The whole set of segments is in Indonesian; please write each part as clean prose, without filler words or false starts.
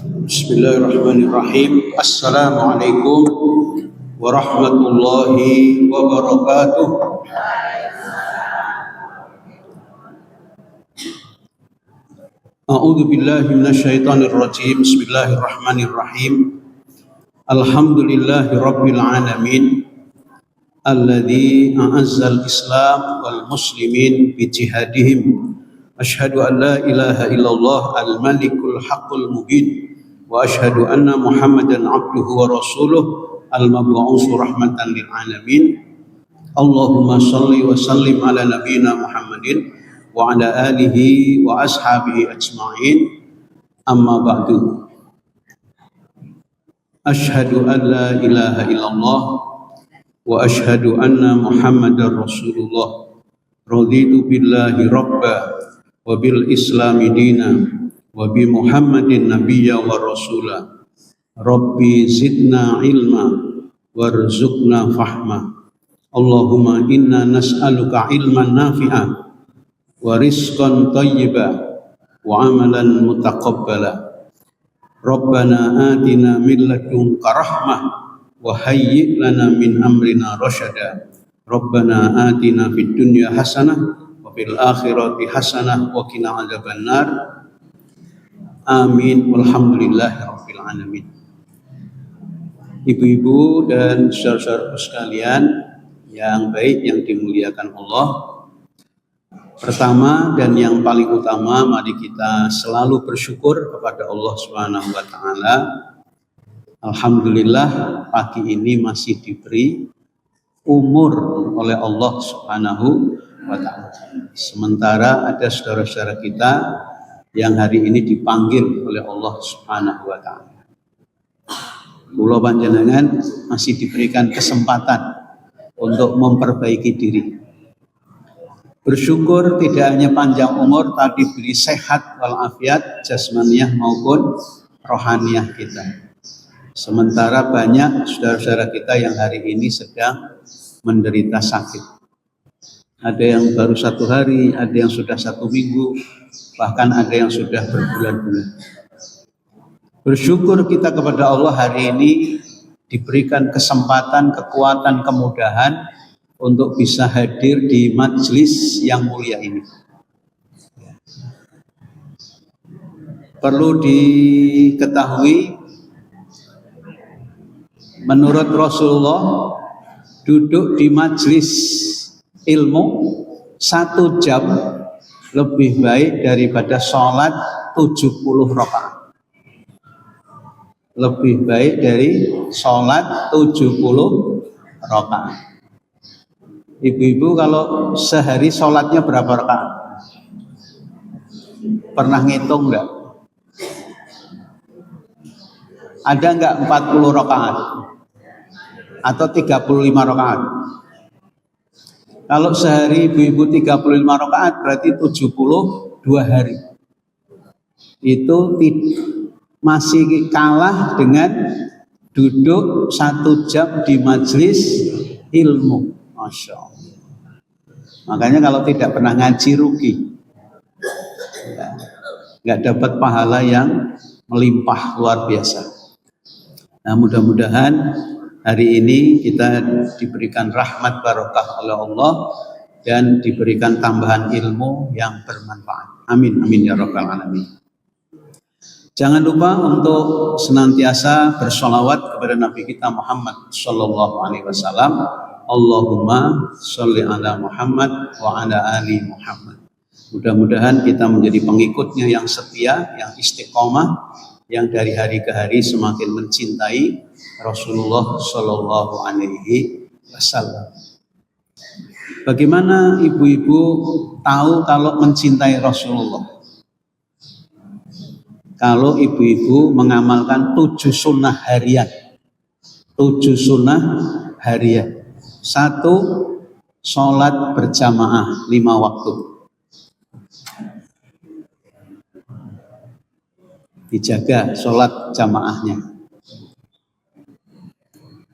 Bismillahirrahmanirrahim. Assalamualaikum warahmatullahi wabarakatuh. A'udzu billahi minasyaitonir rajim. Bismillahirrahmanirrahim. Alhamdulillahi rabbil alamin. Alladzi a'azzal Islam wal muslimin bi jihadihim. Asyhadu an la ilaha illallah al-malikul haqqul mubin. Wa asyhadu anna Muhammadan abduhu wa rasuluh al-mab'uts rahmatan lil alamin. Allahumma shalli wa sallim ala nabiyyina Muhammadin wa ala alihi wa ashabihi ajma'in. Amma ba'du. Asyhadu an la ilaha illallah wa asyhadu anna Muhammadar rasulullah. Raditu billahi rabba wa bil islami dina wa bi Muhammadin nabiyya wa rasula. Rabbi zidna ilma warzuqna fahma. Allahumma inna nas'aluka ilman nafi'a wa rizqan thayyiba wa amalan mutaqabbala. Rabbana atina min ladunka rahmah wa hayyi' lana min amrina rasyada. Rabbana atina fid dunya hasanah wa fil akhirati hasanah wa qina adzabannar. Amin walhamdulillahi rabbil alamin. Ibu-ibu dan saudara-saudara sekalian yang baik yang dimuliakan Allah. Pertama dan yang paling utama, mari kita selalu bersyukur kepada Allah Subhanahu wa taala. Alhamdulillah pagi ini masih diberi umur oleh Allah Subhanahu wa taala. Sementara ada saudara-saudara kita yang hari ini dipanggil oleh Allah Subhanahu wa taala. Kula panjenengan masih diberikan kesempatan untuk memperbaiki diri. Bersyukur tidak hanya panjang umur, tapi diberi sehat walafiat jasmaniah maupun rohaniah kita. Sementara banyak saudara-saudara kita yang hari ini sedang menderita sakit. Ada yang baru 1 hari, ada yang sudah 1 minggu, bahkan ada yang sudah berbulan-bulan. Bersyukur kita kepada Allah hari ini diberikan kesempatan, kekuatan, kemudahan untuk bisa hadir di majelis yang mulia ini. Perlu diketahui, menurut Rasulullah, duduk di majelis ilmu 1 jam lebih baik daripada sholat 70 rakaat. Lebih baik dari sholat 70 rakaat. Ibu-ibu kalau sehari sholatnya berapa rakaat? Pernah ngitung enggak? Ada enggak 40 rakaat? Atau 35 rakaat? Kalau sehari ibu-ibu 35 rakaat berarti 72 hari. Itu masih kalah dengan duduk 1 jam di majelis ilmu. Masya Allah. Makanya kalau tidak pernah ngaji rugi. Nggak dapat pahala yang melimpah luar biasa. Nah, mudah-mudahan hari ini kita diberikan rahmat barokah oleh Allah dan diberikan tambahan ilmu yang bermanfaat. Amin, amin ya rabbal alamin. Jangan lupa untuk senantiasa bersolawat kepada Nabi kita Muhammad sallallahu alaihi wasallam. Allahumma sholli ala Muhammad wa ala ali Muhammad. Mudah-mudahan kita menjadi pengikutnya yang setia, yang istiqomah, yang dari hari ke hari semakin mencintai Rasulullah sallallahu alaihi wasallam. Bagaimana ibu-ibu tahu kalau mencintai Rasulullah? Kalau ibu-ibu mengamalkan 7 sunnah harian. 7 sunnah harian. 1, sholat berjamaah 5 waktu. Dijaga sholat jamaahnya.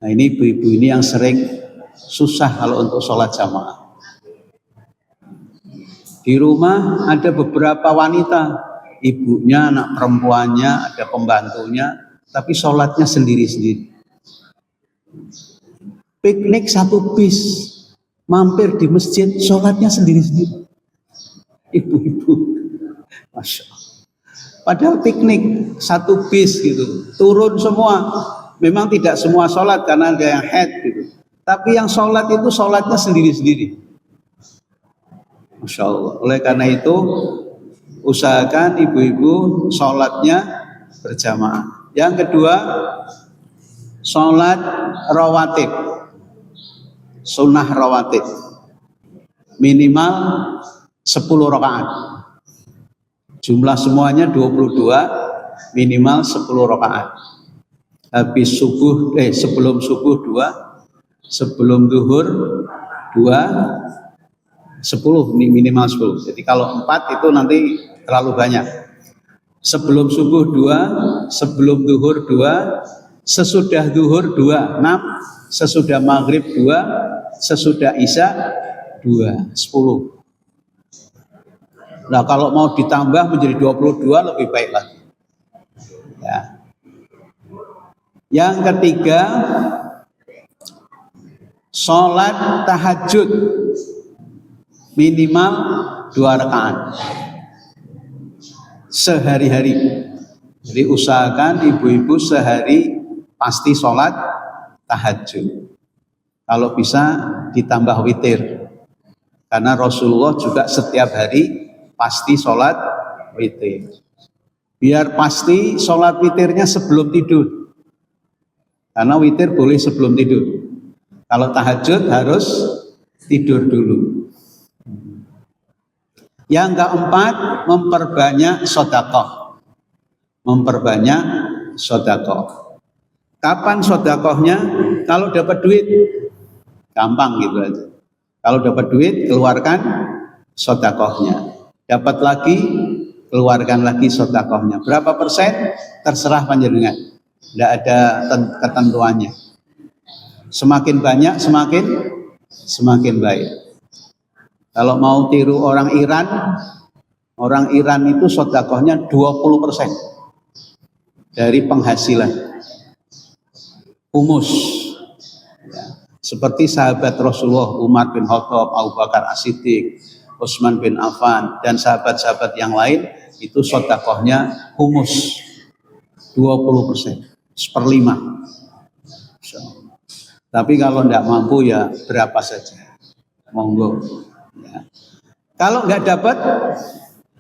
Nah, ini ibu-ibu ini yang sering susah kalau untuk sholat jamaah. Di rumah ada beberapa wanita ibunya, anak perempuannya, ada pembantunya, tapi sholatnya sendiri-sendiri. Piknik satu bis, mampir di masjid, sholatnya sendiri-sendiri. Ibu-ibu, Masya Allah. Padahal piknik satu bis gitu, turun semua. Memang tidak semua sholat karena ada yang head gitu. Tapi yang sholat itu sholatnya sendiri-sendiri. Masya Allah. Oleh karena itu, usahakan ibu-ibu sholatnya berjamaah. Yang kedua, sholat rawatib, sunnah rawatib, minimal 10 rakaat. Jumlah semuanya 22, minimal 10 rakaat. Habis subuh, sebelum subuh 2, sebelum zuhur 2, 10, minimal 10. Jadi kalau 4 itu nanti terlalu banyak. Sebelum subuh 2, sebelum zuhur 2, sesudah zuhur 2, 6, sesudah maghrib 2, sesudah isya 2, 10. Nah kalau mau ditambah menjadi 22 lebih baik lagi. Ya. Yang ketiga, sholat tahajud minimal 2 rakaat sehari-hari. Jadi usahakan ibu-ibu sehari pasti sholat tahajud. Kalau bisa ditambah witir, karena Rasulullah juga setiap hari pasti sholat witir. Biar pasti sholat witirnya sebelum tidur. Karena witir boleh sebelum tidur. Kalau tahajud harus tidur dulu. Yang keempat, memperbanyak sedekah. Memperbanyak sedekah. Kapan sedekahnya? Kalau dapat duit, gampang gitu aja. Kalau dapat duit, keluarkan sedekahnya. Dapat lagi, keluarkan lagi sedekahnya. Berapa persen? Terserah panjenengan. Tidak ada ketentuannya. Semakin banyak, semakin baik. Kalau mau tiru orang Iran itu sedekahnya 20% dari penghasilan. Humus. Ya. Seperti sahabat Rasulullah Umar bin Khattab, Abu Bakar As-Siddiq, Utsman bin Affan, dan sahabat-sahabat yang lain itu sedekahnya humus 20%, 1/5. Tapi kalau tidak mampu ya berapa saja, monggo. Ya. Kalau nggak dapat,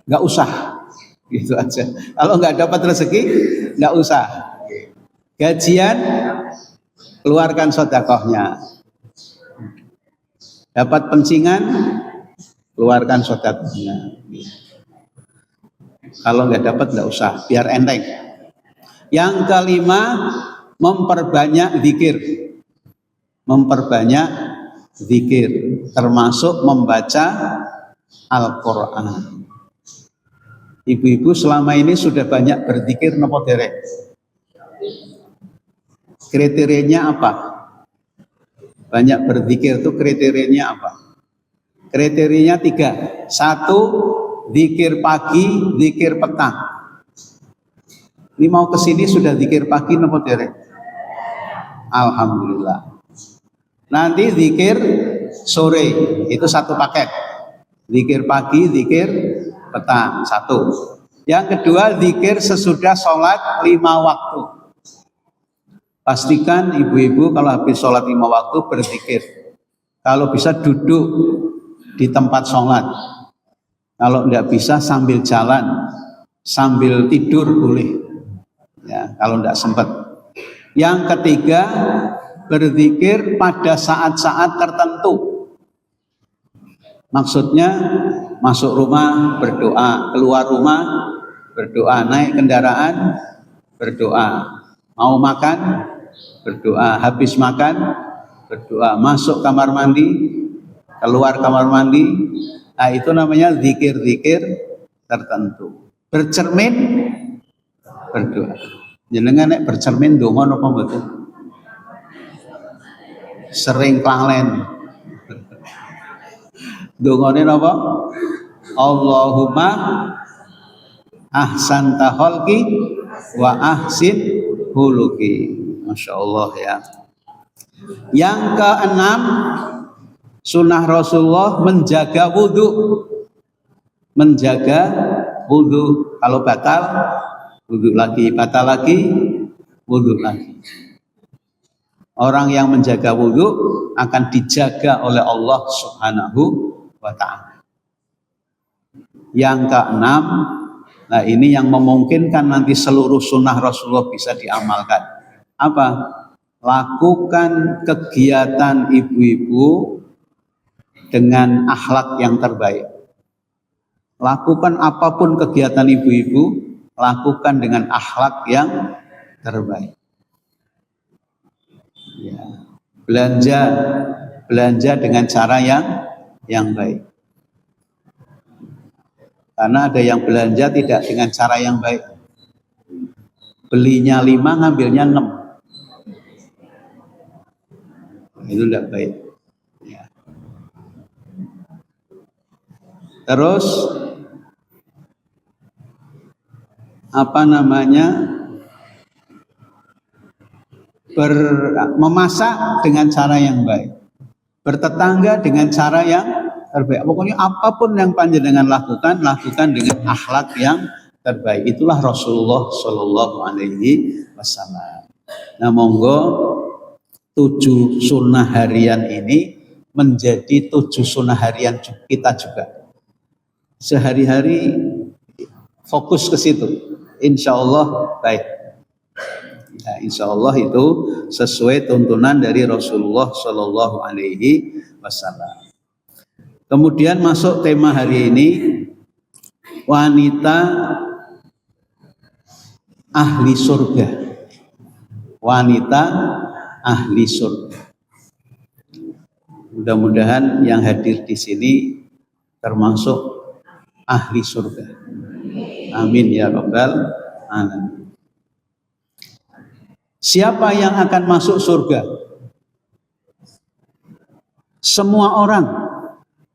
nggak usah, gitu aja. Kalau nggak dapat rezeki, nggak usah. Gajian, keluarkan sedekahnya. Dapat pencingan, keluarkan sedekahnya. Kalau nggak dapat, nggak usah, biar enteng. Yang kelima, memperbanyak zikir. Memperbanyak zikir, termasuk membaca Al-Quran. Ibu-ibu selama ini sudah banyak berzikir napa derek? Kriterianya apa? Banyak berzikir itu kriterianya apa? Kriterianya 3. 1, zikir pagi, zikir petang. Ini mau kesini sudah zikir pagi napa derek? Alhamdulillah. Nanti zikir sore, itu 1 paket. Zikir pagi, zikir petang, 1. Yang kedua, zikir sesudah sholat 5 waktu. Pastikan ibu-ibu kalau habis sholat 5 waktu berzikir. Kalau bisa duduk di tempat sholat. Kalau tidak bisa sambil jalan, sambil tidur boleh. Ya, kalau tidak sempat. Yang ketiga, berzikir pada saat-saat tertentu. Maksudnya masuk rumah berdoa, keluar rumah berdoa, naik kendaraan berdoa, mau makan berdoa, habis makan berdoa, masuk kamar mandi, keluar kamar mandi. Nah, itu namanya zikir-zikir tertentu. Bercermin berdoa. Jenengan nek bercermin ndonga napa mboten? Sering klalen. Dongane napa? Allahumma ahsanta khalqi wa ahsin huluki. Masya Allah ya. Yang keenam, sunnah Rasulullah menjaga wudhu. Menjaga wudhu. Kalau batal, wudhu lagi. Batal lagi, wudhu lagi. Orang yang menjaga wudhu akan dijaga oleh Allah Subhanahu wa ta'ala. Yang keenam, nah ini yang memungkinkan nanti seluruh sunnah Rasulullah bisa diamalkan. Apa? Lakukan kegiatan ibu-ibu dengan akhlak yang terbaik. Lakukan apapun kegiatan ibu-ibu, lakukan dengan akhlak yang terbaik. Ya. Belanja dengan cara yang baik. Karena ada yang belanja tidak dengan cara yang baik. Belinya 5, ngambilnya 6. Itu tidak baik. Ya. Terus memasak dengan cara yang baik, bertetangga dengan cara yang terbaik. Pokoknya apapun yang panjenengan lakukan dengan akhlak yang terbaik. Itulah Rasulullah Shallallahu Alaihi Wasallam. Nah, monggo 7 sunnah harian ini menjadi 7 sunnah harian kita juga. Sehari-hari fokus ke situ. Insya Allah baik. Nah, insya Allah itu sesuai tuntunan dari Rasulullah Shallallahu Alaihi Wasallam. Kemudian masuk tema hari ini, wanita ahli surga. Wanita ahli surga. Mudah-mudahan yang hadir di sini termasuk ahli surga. Amin ya rabbal alamin. Siapa yang akan masuk surga? Semua orang,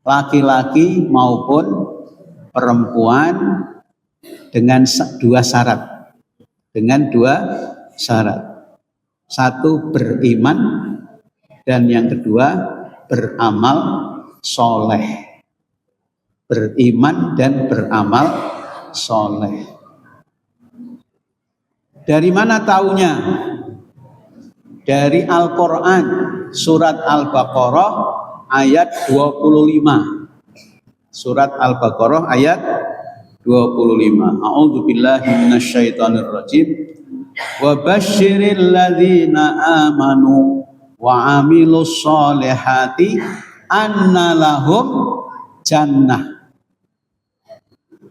laki-laki maupun perempuan, dengan 2 syarat. Dengan 2 syarat. 1, beriman, dan yang kedua beramal soleh. Beriman dan beramal soleh. Dari mana taunya? Dari Al-Quran, surat Al-Baqarah ayat 25. Surat Al-Baqarah ayat 25. A'udzubillahi minasyaitonirrajim. Wa basyiril ladzina amanu wa amilus solihati anna lahum jannah.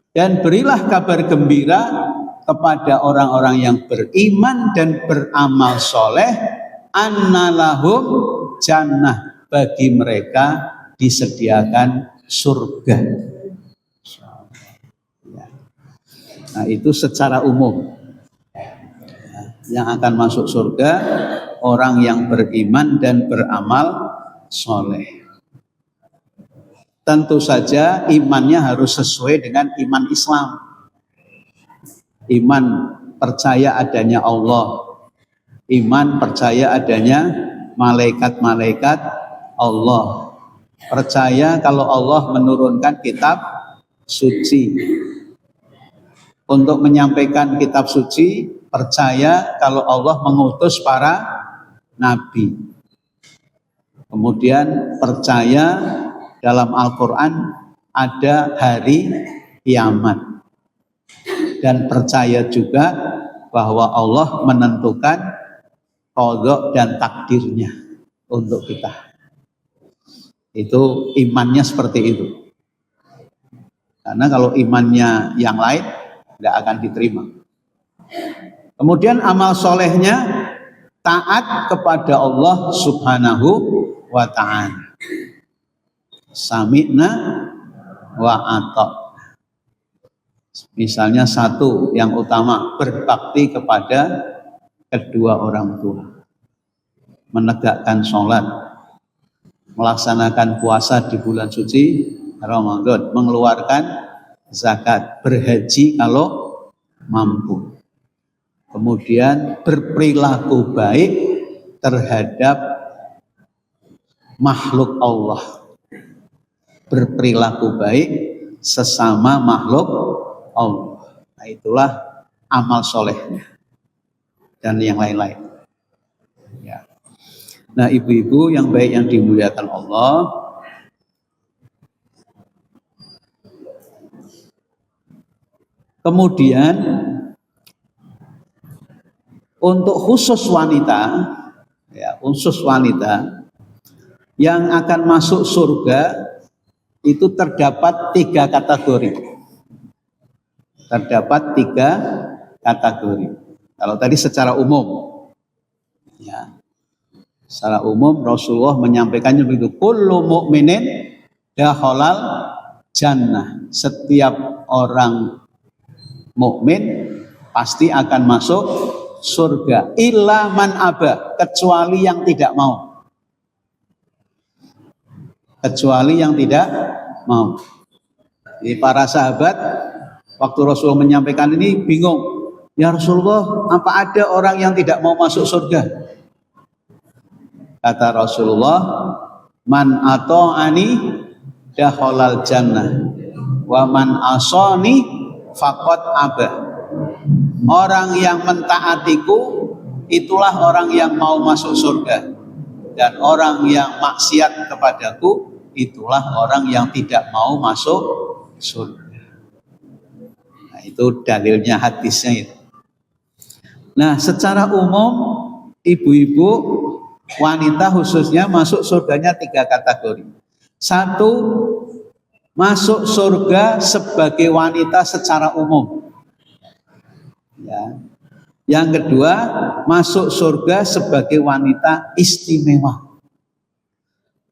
Dan berilah kabar gembira kepada orang-orang yang beriman dan beramal soleh, annalahum jannah, bagi mereka disediakan surga. Nah, itu secara umum. Yang akan masuk surga orang yang beriman dan beramal soleh. Tentu saja imannya harus sesuai dengan iman Islam. Iman percaya adanya Allah, iman percaya adanya malaikat-malaikat Allah, percaya kalau Allah menurunkan kitab suci. Untuk menyampaikan kitab suci, percaya kalau Allah mengutus para nabi. Kemudian percaya dalam Al-Quran ada hari kiamat. Dan percaya juga bahwa Allah menentukan qadha dan takdirnya untuk kita. Itu imannya seperti itu. Karena kalau imannya yang lain, tidak akan diterima. Kemudian amal solehnya taat kepada Allah Subhanahu wa ta'ala. Sami'na wa ata'. Misalnya 1 yang utama, berbakti kepada kedua orang tua, menegakkan sholat, melaksanakan puasa di bulan suci Ramadan, mengeluarkan zakat, berhaji kalau mampu. Kemudian berperilaku baik terhadap makhluk Allah. Berperilaku baik sesama makhluk Allah. Nah, itulah amal solehnya dan yang lain-lain. Ya. Nah, ibu-ibu yang baik yang dimuliakan Allah, kemudian untuk khusus wanita, ya, khusus wanita yang akan masuk surga itu terdapat 3 kategori. Terdapat 3 kategori. Kalau tadi secara umum, ya, secara umum Rasulullah menyampaikannya begitu. Kullu mu'minin dakhalal jannah. Setiap orang mukmin pasti akan masuk surga. Illa man aba, kecuali yang tidak mau. Kecuali yang tidak mau. Jadi para sahabat waktu Rasulullah menyampaikan ini bingung. Ya Rasulullah, apa ada orang yang tidak mau masuk surga? Kata Rasulullah, man ata'ani dakhalal jannah wa man asani faqad aba. Orang yang mentaatiku itulah orang yang mau masuk surga, dan orang yang maksiat kepadaku itulah orang yang tidak mau masuk surga. Nah, itu dalilnya, hadisnya itu. Nah, secara umum ibu-ibu wanita khususnya masuk surganya 3 kategori. 1, masuk surga sebagai wanita secara umum. Ya. Yang kedua, masuk surga sebagai wanita istimewa.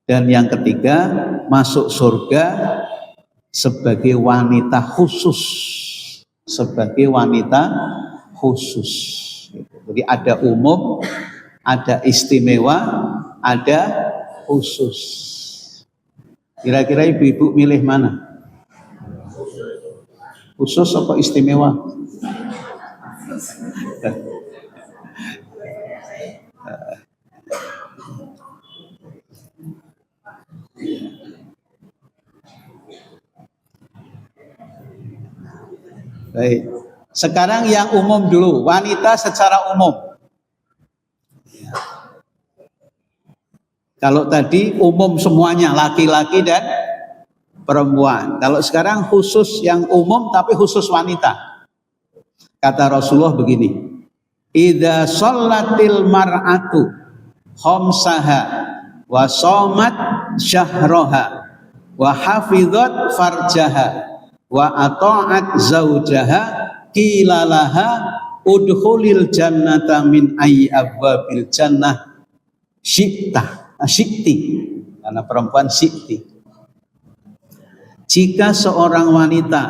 Dan yang ketiga, masuk surga sebagai wanita khusus. Sebagai wanita khusus. Jadi ada umum, ada istimewa, ada khusus. Kira-kira ibu-ibu milih mana? Khusus atau istimewa? Baik. Sekarang yang umum dulu, wanita secara umum. Kalau tadi umum semuanya, laki-laki dan perempuan. Kalau sekarang khusus yang umum tapi khusus wanita. Kata Rasulullah begini, idza shallatil mar'atu khamsaha wa shamat syahraha wa hafizat farjaha wa ata'at zaujaha qila laha udkhulil jannata min ayyi abwabil jannah syi'ti, karena perempuan syi'ti. Jika seorang wanita,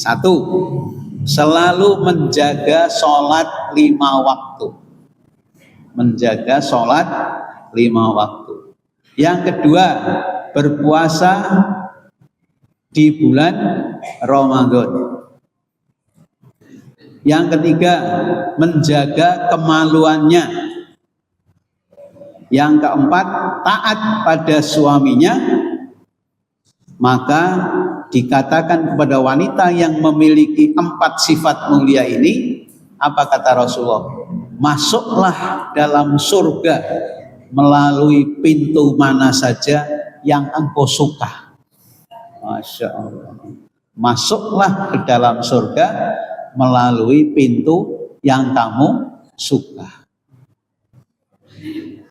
1, selalu menjaga sholat 5 waktu. Menjaga sholat 5 waktu. Yang kedua, berpuasa di bulan Ramadan. Yang ketiga, menjaga kemaluannya. Yang keempat, taat pada suaminya. Maka dikatakan kepada wanita yang memiliki 4 sifat mulia ini, apa kata Rasulullah? Masuklah dalam surga melalui pintu mana saja yang engkau suka. Masya Allah. Masuklah ke dalam surga melalui pintu yang kamu suka.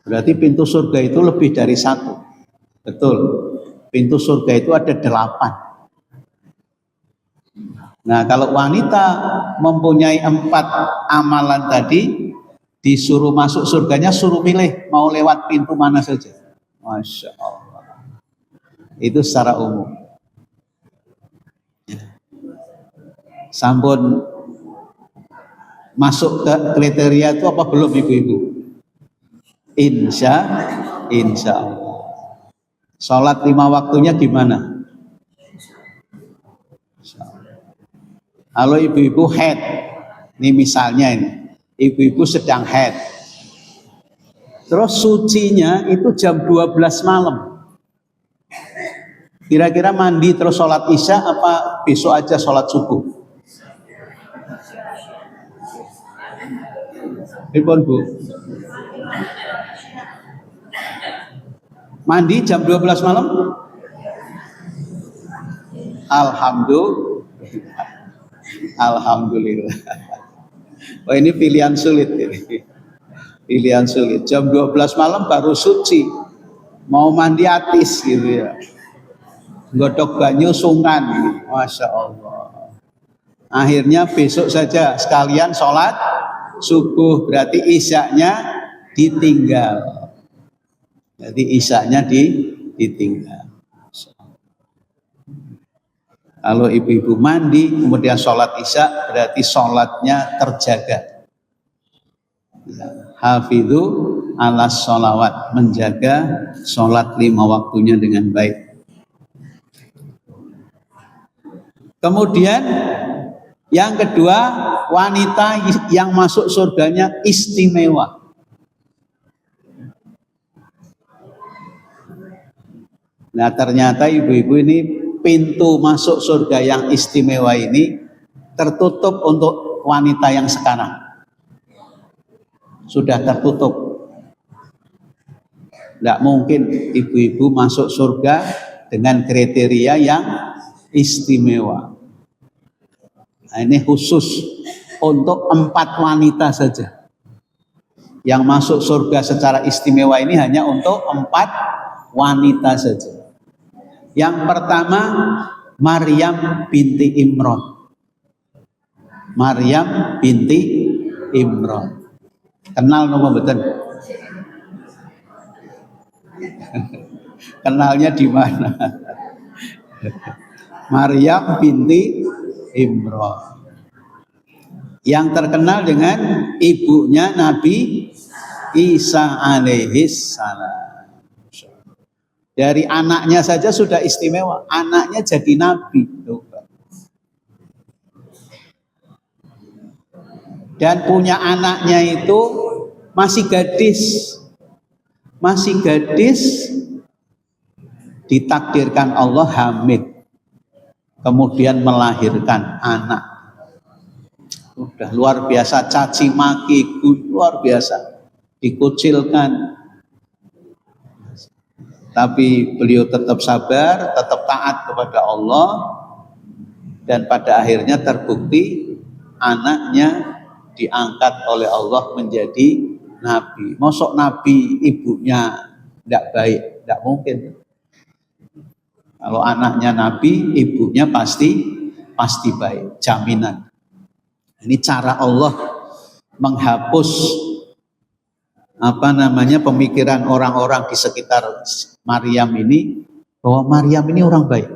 Berarti pintu surga itu lebih dari 1. Betul. Pintu surga itu ada 8. Nah, kalau wanita mempunyai 4 amalan tadi, disuruh masuk surganya, suruh milih mau lewat pintu mana saja. Masya Allah. Itu secara umum. Sampun masuk ke kriteria itu apa belum ibu-ibu? Insya Allah. Sholat 5 waktunya gimana? Kalau ibu-ibu haid, Ini misalnya ini, ibu-ibu sedang haid. Terus sucinya itu jam 12 malam. Kira-kira mandi terus sholat isya apa besok aja sholat subuh? Pripun, Bu? Mandi jam 12 malam? Alhamdulillah. Oh, ini pilihan sulit ini. Pilihan sulit. Jam 12 malam baru suci. Mau mandi atis gitu ya. Godok banyu sungkan. Masya Allah. Akhirnya besok saja sekalian sholat subuh. Berarti isyaknya ditinggal. Jadi isyaknya ditinggal. Kalau ibu-ibu mandi kemudian sholat isya berarti sholatnya terjaga. Hafidhu ala sholawat, menjaga sholat 5 waktunya dengan baik. Kemudian yang kedua, wanita yang masuk surganya istimewa. Nah ternyata ibu-ibu ini pintu masuk surga yang istimewa ini tertutup untuk wanita yang sekarang. Sudah tertutup. Tidak mungkin ibu-ibu masuk surga dengan kriteria yang istimewa. Nah, ini khusus untuk 4 wanita saja. Yang masuk surga secara istimewa ini hanya untuk 4 wanita saja. Yang pertama, Maryam binti Imran. Maryam binti Imran. Kenal nama betul? Kenalnya di mana? Maryam binti Imran. Yang terkenal dengan ibunya Nabi Isa alaihis salam. Dari anaknya saja sudah istimewa. Anaknya jadi nabi. Dan punya anaknya itu masih gadis. Masih gadis ditakdirkan Allah hamil. Kemudian melahirkan anak. Udah luar biasa, caci maki, luar biasa. Dikucilkan. Tapi beliau tetap sabar, tetap taat kepada Allah, dan pada akhirnya terbukti anaknya diangkat oleh Allah menjadi nabi. Mosok nabi ibunya tidak baik, tidak mungkin. Kalau anaknya nabi, ibunya pasti baik, jaminan. Ini cara Allah menghapus pemikiran orang-orang di sekitar Maryam ini, bahwa Maryam ini orang baik,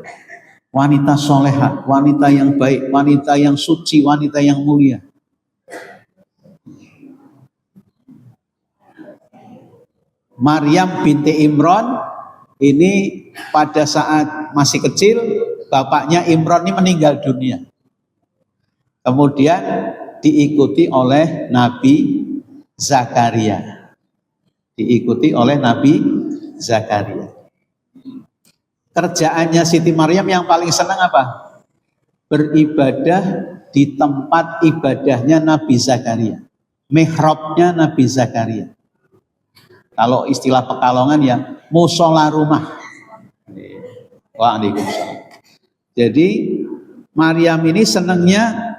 wanita soleha, wanita yang baik, wanita yang suci, wanita yang mulia. Maryam binti Imran ini pada saat masih kecil, bapaknya Imran ini meninggal dunia. Kemudian diikuti oleh Nabi Zakaria. Diikuti oleh Nabi Zakaria. Kerjaannya Siti Maryam yang paling senang apa? Beribadah di tempat ibadahnya Nabi Zakaria. Mihrabnya Nabi Zakaria. Kalau istilah Pekalongan ya musola rumah. Waalaikumsalam. Jadi Maryam ini senangnya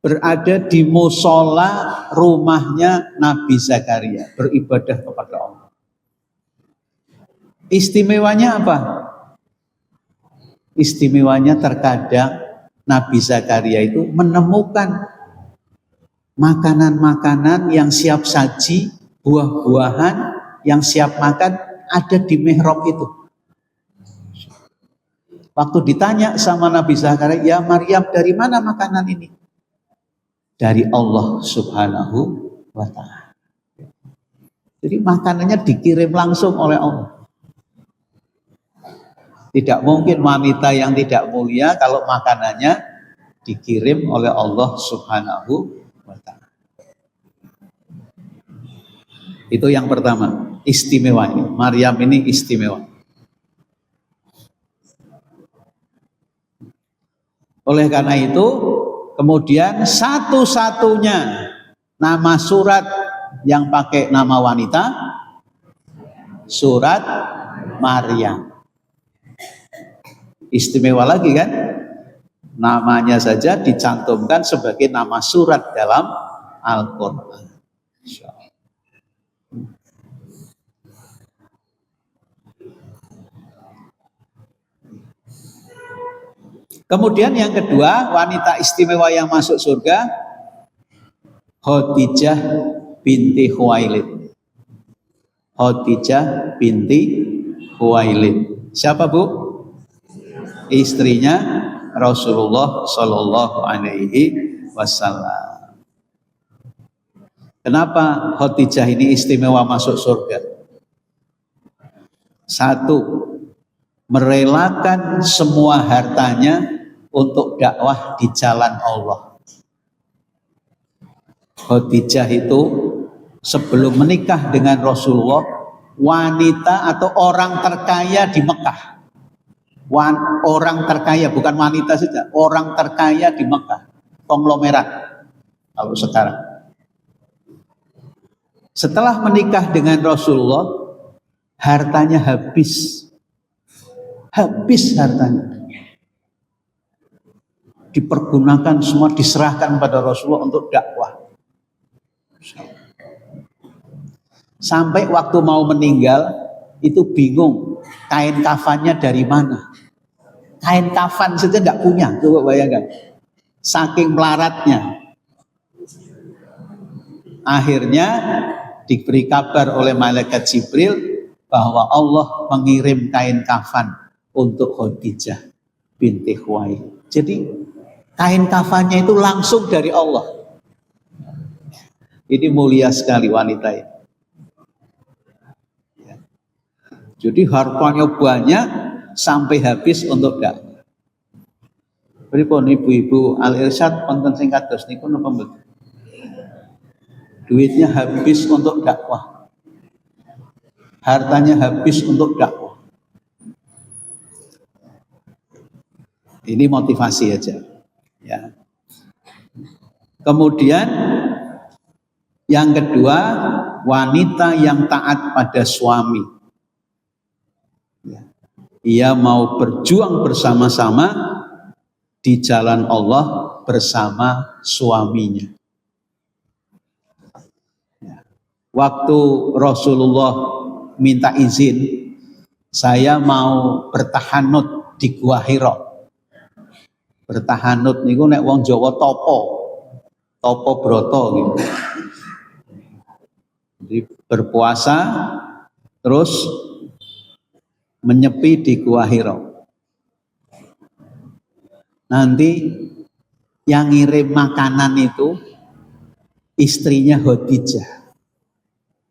berada di musola rumahnya Nabi Zakaria, beribadah kepada Allah. Istimewanya apa? Istimewanya terkadang Nabi Zakaria itu menemukan makanan-makanan yang siap saji, buah-buahan yang siap makan ada di mihrab itu. Waktu ditanya sama Nabi Zakaria, "Ya Maryam, dari mana makanan ini?" Dari Allah Subhanahu wa ta'ala. Jadi makanannya dikirim langsung oleh Allah. Tidak mungkin wanita yang tidak mulia kalau makanannya dikirim oleh Allah Subhanahu wa ta'ala. Itu yang pertama, istimewa ini. Maryam ini istimewa. Oleh karena itu, kemudian satu-satunya nama surat yang pakai nama wanita, surat Maryam. Istimewa lagi kan? Namanya saja dicantumkan sebagai nama surat dalam Al-Quran. Kemudian yang kedua, wanita istimewa yang masuk surga, Khadijah binti Khuwailid. Khadijah binti Khuwailid. Siapa Bu? Istrinya Rasulullah Shallallahu Alaihi Wasallam. Kenapa Khadijah ini istimewa masuk surga? Satu, merelakan semua hartanya untuk dakwah di jalan Allah. Khadijah itu sebelum menikah dengan Rasulullah, wanita atau orang terkaya di Mekah. Orang terkaya, bukan wanita saja, orang terkaya di Mekah, konglomerat kalau sekarang. Setelah menikah dengan Rasulullah, hartanya habis hartanya, dipergunakan semua, diserahkan pada Rasulullah untuk dakwah. Sampai waktu mau meninggal itu bingung kain kafannya dari mana. Kain kafan saja nggak punya, coba bayangkan. Saking melaratnya. Akhirnya diberi kabar oleh malaikat Jibril bahwa Allah mengirim kain kafan untuk Khadijah binti Khuwailid. Jadi kain kafannya itu langsung dari Allah. Ini mulia sekali wanita ini. Jadi hartanya banyak sampai habis untuk dakwah. Pripun ibu-ibu Al-Irsyad wonten sing kados niku napa mboten? Duitnya habis untuk dakwah. Hartanya habis untuk dakwah. Ini motivasi aja. Ya. Kemudian yang kedua, wanita yang taat pada suami. Ia mau berjuang bersama-sama di jalan Allah bersama suaminya. Waktu Rasulullah minta izin, saya mau bertahanut di Gua Hira. Bertahanut niku nek wong Jawa topo broto gitu. Jadi berpuasa terus menyepi di Gua Hira. Nanti yang ngirim makanan itu istrinya Khadijah.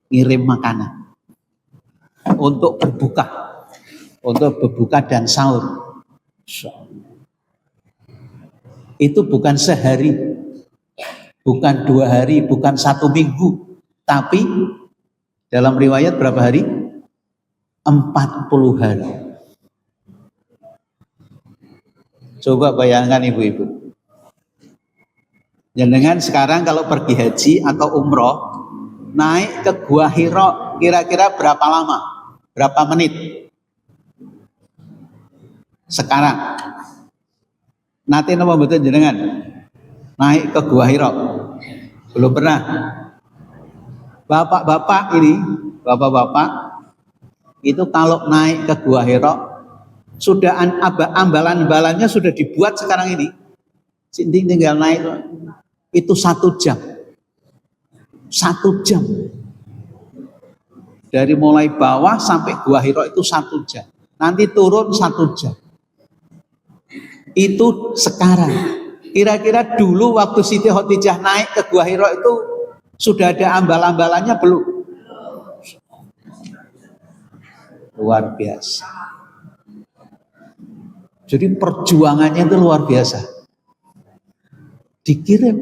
Ngirim makanan untuk berbuka dan sahur. Itu bukan sehari, bukan 2 hari, bukan 1 minggu, tapi dalam riwayat berapa hari? 40 hari. Coba bayangkan ibu-ibu. Jangan sekarang kalau pergi haji atau umroh, naik ke Gua Hira kira-kira berapa lama? Berapa menit? Sekarang. Nanti napa mboten jenengan? Naik ke Gua Hira. Belum pernah. Bapak-bapak ini, bapak-bapak itu kalau naik ke Gua Hira sudah ambalan-ambalannya sudah dibuat sekarang ini. Tinggal naik itu 1 jam. 1 jam. Dari mulai bawah sampai Gua Hira itu 1 jam. Nanti turun 1 jam. Itu sekarang. Kira-kira dulu waktu Siti Khadijah naik ke Gua Hira itu sudah ada ambal-ambalannya belum? Luar biasa. Jadi perjuangannya itu luar biasa. Dikirim.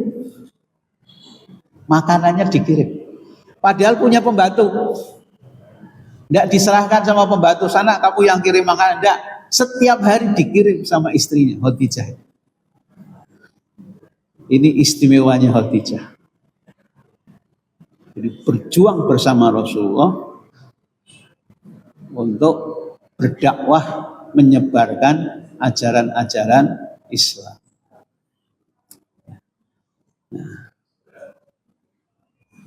Makanannya dikirim. Padahal punya pembantu. Tidak diserahkan sama pembantu sana, kamu yang kirim makanan. Tidak, setiap hari dikirim sama istrinya, Khadijah. Ini istimewanya Khadijah. Jadi berjuang bersama Rasulullah untuk berdakwah, menyebarkan ajaran-ajaran Islam. Nah,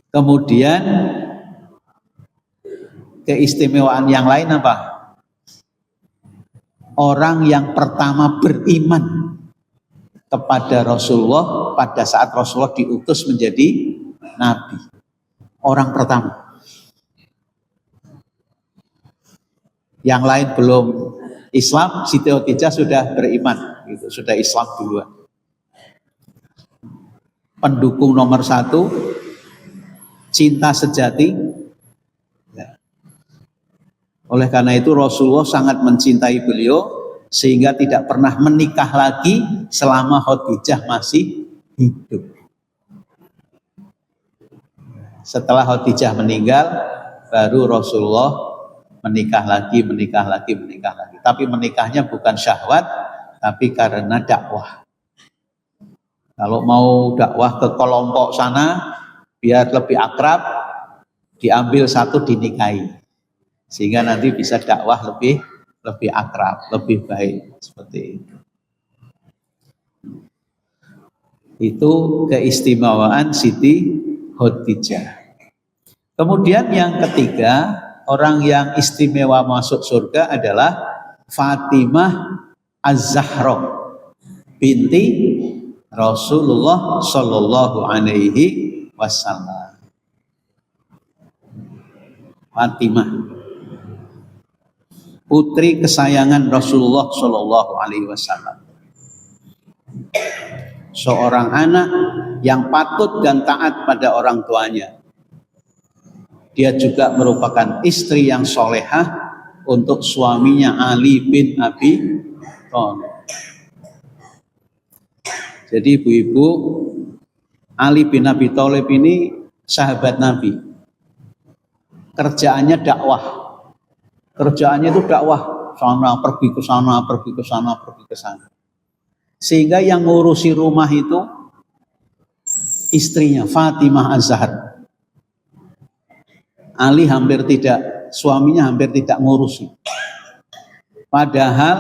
kemudian keistimewaan yang lain apa? Orang yang pertama beriman kepada Rasulullah pada saat Rasulullah diutus menjadi nabi. Orang pertama. Yang lain belum Islam, Siti Khadijah sudah beriman, gitu, sudah Islam duluan. Pendukung nomor 1, cinta sejati. Oleh karena itu Rasulullah sangat mencintai beliau sehingga tidak pernah menikah lagi selama Khadijah masih hidup. Setelah Khadijah meninggal, baru Rasulullah menikah lagi. Tapi menikahnya bukan syahwat, tapi karena dakwah. Kalau mau dakwah ke kelompok sana, biar lebih akrab, diambil satu dinikahi. Sehingga nanti bisa dakwah lebih akrab, lebih baik. Seperti itu. Itu keistimewaan Siti Khadijah. Kemudian yang ketiga, orang yang istimewa masuk surga adalah Fatimah Az-Zahra binti Rasulullah Shallallahu Alaihi Wasallam. Fatimah, putri kesayangan Rasulullah Shallallahu Alaihi Wasallam. Seorang anak yang patut dan taat pada orang tuanya. Dia juga merupakan istri yang solehah untuk suaminya Ali bin Abi Thalib. Jadi ibu-ibu, Ali bin Abi Thalib ini sahabat Nabi. Kerjaannya dakwah. Kerjaannya itu dakwah, sana pergi ke sana, pergi ke sana, pergi ke sana. Sehingga yang ngurusi rumah itu istrinya Fatimah Az-Zahra. Ali suaminya hampir tidak ngurusi. Padahal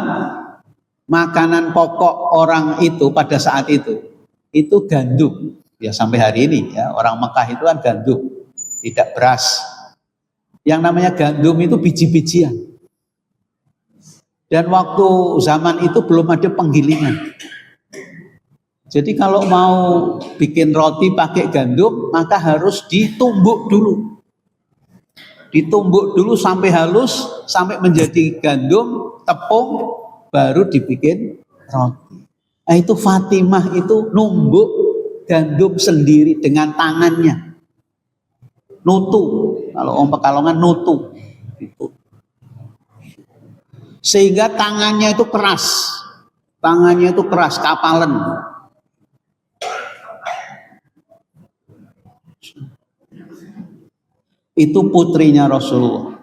makanan pokok orang itu pada saat itu gandum. Ya sampai hari ini ya, orang Mekah itu kan gandum, tidak beras. Yang namanya gandum itu biji-bijian. Dan waktu zaman itu belum ada penggilingan. Jadi kalau mau bikin roti pakai gandum, maka harus ditumbuk dulu. Ditumbuk dulu sampai halus, sampai menjadi gandum, tepung, baru dibikin roti. Nah itu Fatimah itu numbuk gandum sendiri dengan tangannya. Nutu, kalau orang Pekalongan nutu. Gitu. Sehingga tangannya itu keras. Tangannya itu keras, kapalan. Itu putrinya Rasulullah.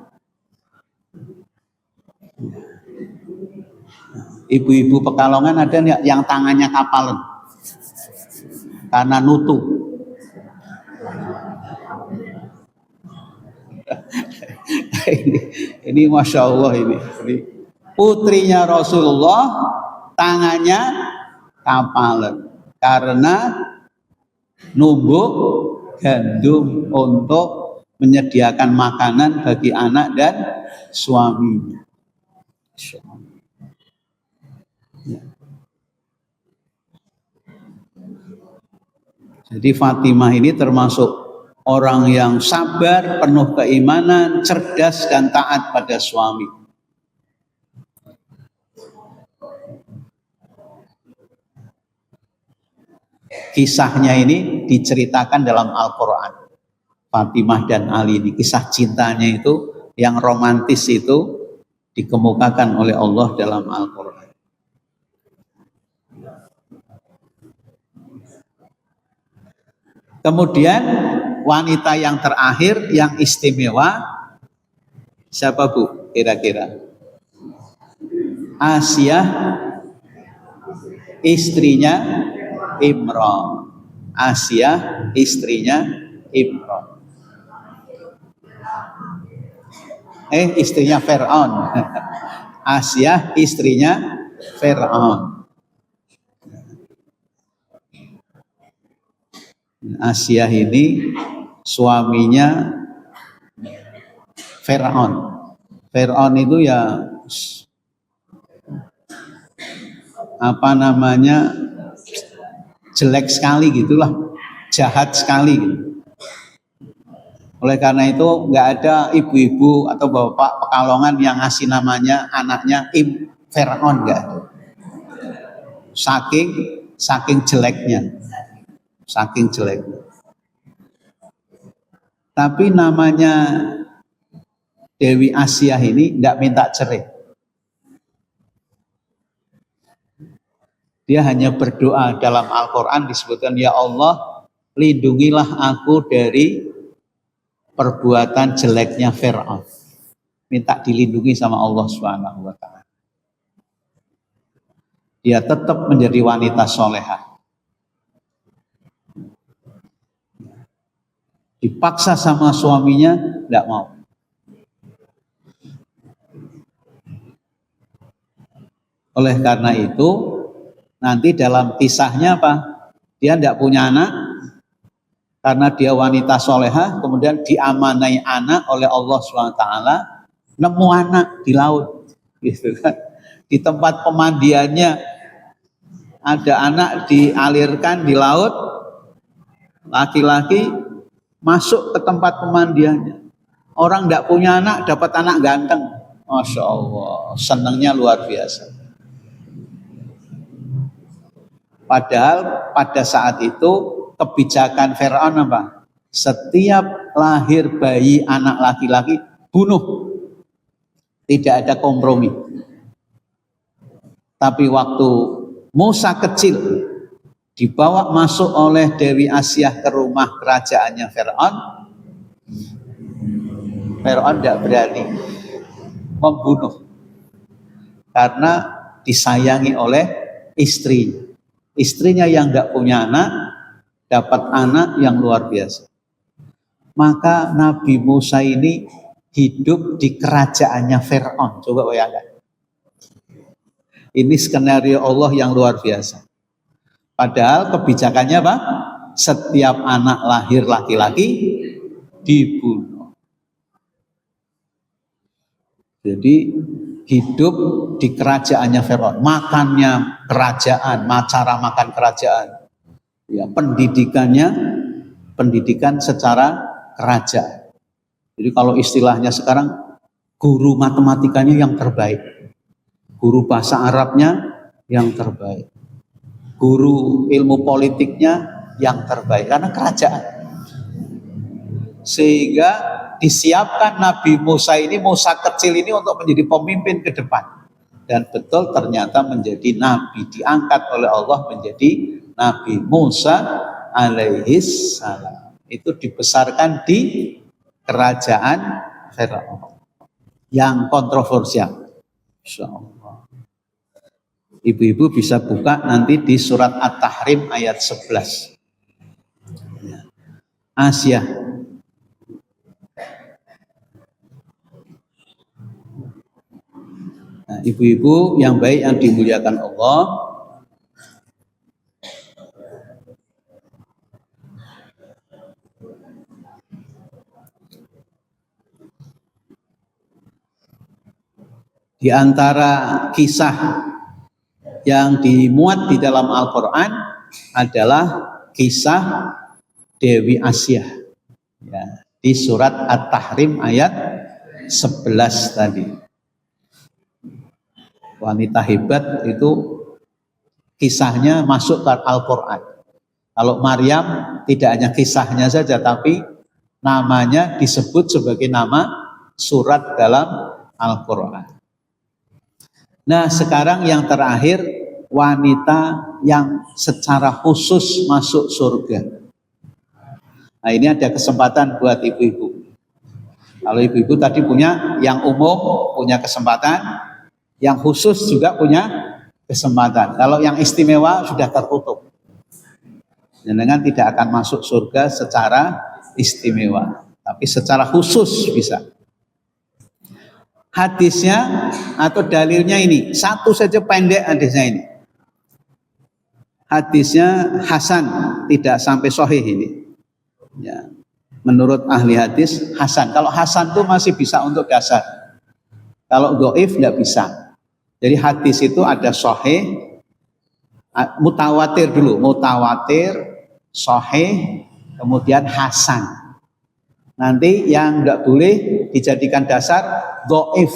Ibu-ibu Pekalongan ada yang tangannya kapalan karena nutu. ini Masya Allah ini putrinya Rasulullah tangannya kapalan karena numbuk gandum untuk menyediakan makanan bagi anak dan suaminya. Jadi Fatimah ini termasuk orang yang sabar, penuh keimanan, cerdas dan taat pada suami. Kisahnya ini diceritakan dalam Al-Quran. Fatimah dan Ali ini kisah cintanya itu yang romantis itu dikemukakan oleh Allah dalam Al-Quran. Kemudian wanita yang terakhir yang istimewa siapa Bu kira-kira? Asiyah, istrinya Imran. Asiyah, istrinya Imran. Istrinya Fir'aun. Asiyah, istrinya Fir'aun. Asiyah ini suaminya Fir'aun. Fir'aun itu ya apa namanya, jelek sekali gitulah, jahat sekali gitu. Oleh karena itu nggak ada ibu-ibu atau bapak Pekalongan yang ngasih namanya anaknya Fir'aun, nggak ada. Saking jeleknya, saking jeleknya. Tapi namanya Dewi Asiyah ini tidak minta cerai. Dia hanya berdoa. Dalam Al-Quran disebutkan, ya Allah, lindungilah aku dari perbuatan jeleknya Fir'aun. Minta dilindungi sama Allah Subhanahu wa ta'ala. Dia tetap menjadi wanita solehah. Dipaksa sama suaminya, tidak mau. Oleh karena itu, nanti dalam kisahnya apa? Dia tidak punya anak, karena dia wanita solehah, kemudian diamanai anak oleh Allah SWT, nemu anak di laut, gitu kan? Di tempat pemandiannya ada anak dialirkan di laut, laki-laki masuk ke tempat pemandiannya. Orang tidak punya anak dapat anak ganteng, Masya Allah, senangnya luar biasa. Padahal pada saat itu kebijakan Fir'aun apa? Setiap lahir bayi anak laki-laki bunuh, tidak ada kompromi. Tapi waktu Musa kecil dibawa masuk oleh Dewi Asiyah ke rumah kerajaannya Fir'aun, Fir'aun tidak berani membunuh karena disayangi oleh istrinya yang tidak punya anak dapat anak yang luar biasa. Maka Nabi Musa ini hidup di kerajaannya Fir'aun. Coba bayangkan. Ini skenario Allah yang luar biasa. Padahal kebijakannya apa? Setiap anak lahir laki-laki dibunuh. Jadi hidup di kerajaannya Fir'aun, makannya kerajaan, cara makan kerajaan, ya, pendidikan secara kerajaan. Jadi kalau istilahnya sekarang, guru matematikanya yang terbaik, guru bahasa Arabnya yang terbaik, guru ilmu politiknya yang terbaik, karena kerajaan. Sehingga disiapkan Nabi Musa ini, Musa kecil ini untuk menjadi pemimpin ke depan. Dan betul ternyata menjadi Nabi, diangkat oleh Allah menjadi Nabi Musa alaihis salam. Itu dibesarkan di kerajaan Fir'aun yang kontroversial. Insyaallah. Ibu-ibu bisa buka nanti di surat At-Tahrim ayat 11. Asiyah. Nah, ibu-ibu yang baik yang dimuliakan Allah, di antara kisah yang dimuat di dalam Al-Quran adalah kisah Dewi Asiyah, ya, di surat At-Tahrim ayat 11 tadi. Wanita hebat itu kisahnya masuk ke Al-Quran. Kalau Maryam tidak hanya kisahnya saja, tapi namanya disebut sebagai nama surat dalam Al-Quran. Nah, sekarang yang terakhir, wanita yang secara khusus masuk surga. Nah ini ada kesempatan buat ibu-ibu. Kalau ibu-ibu tadi punya yang umum, punya kesempatan, yang khusus juga punya kesempatan. Kalau yang istimewa sudah tertutup. Jenengan tidak akan masuk surga secara istimewa, tapi secara khusus bisa. Hadisnya atau dalilnya ini, satu saja pendek hadisnya ini. Hadisnya hasan, tidak sampai sahih ini. Ya. Menurut ahli hadis hasan. Kalau hasan itu masih bisa untuk dasar. Kalau dhaif tidak bisa. Jadi hadis itu ada sahih, mutawatir dulu, mutawatir, sahih, kemudian hasan. Nanti yang tidak boleh dijadikan dasar dhaif.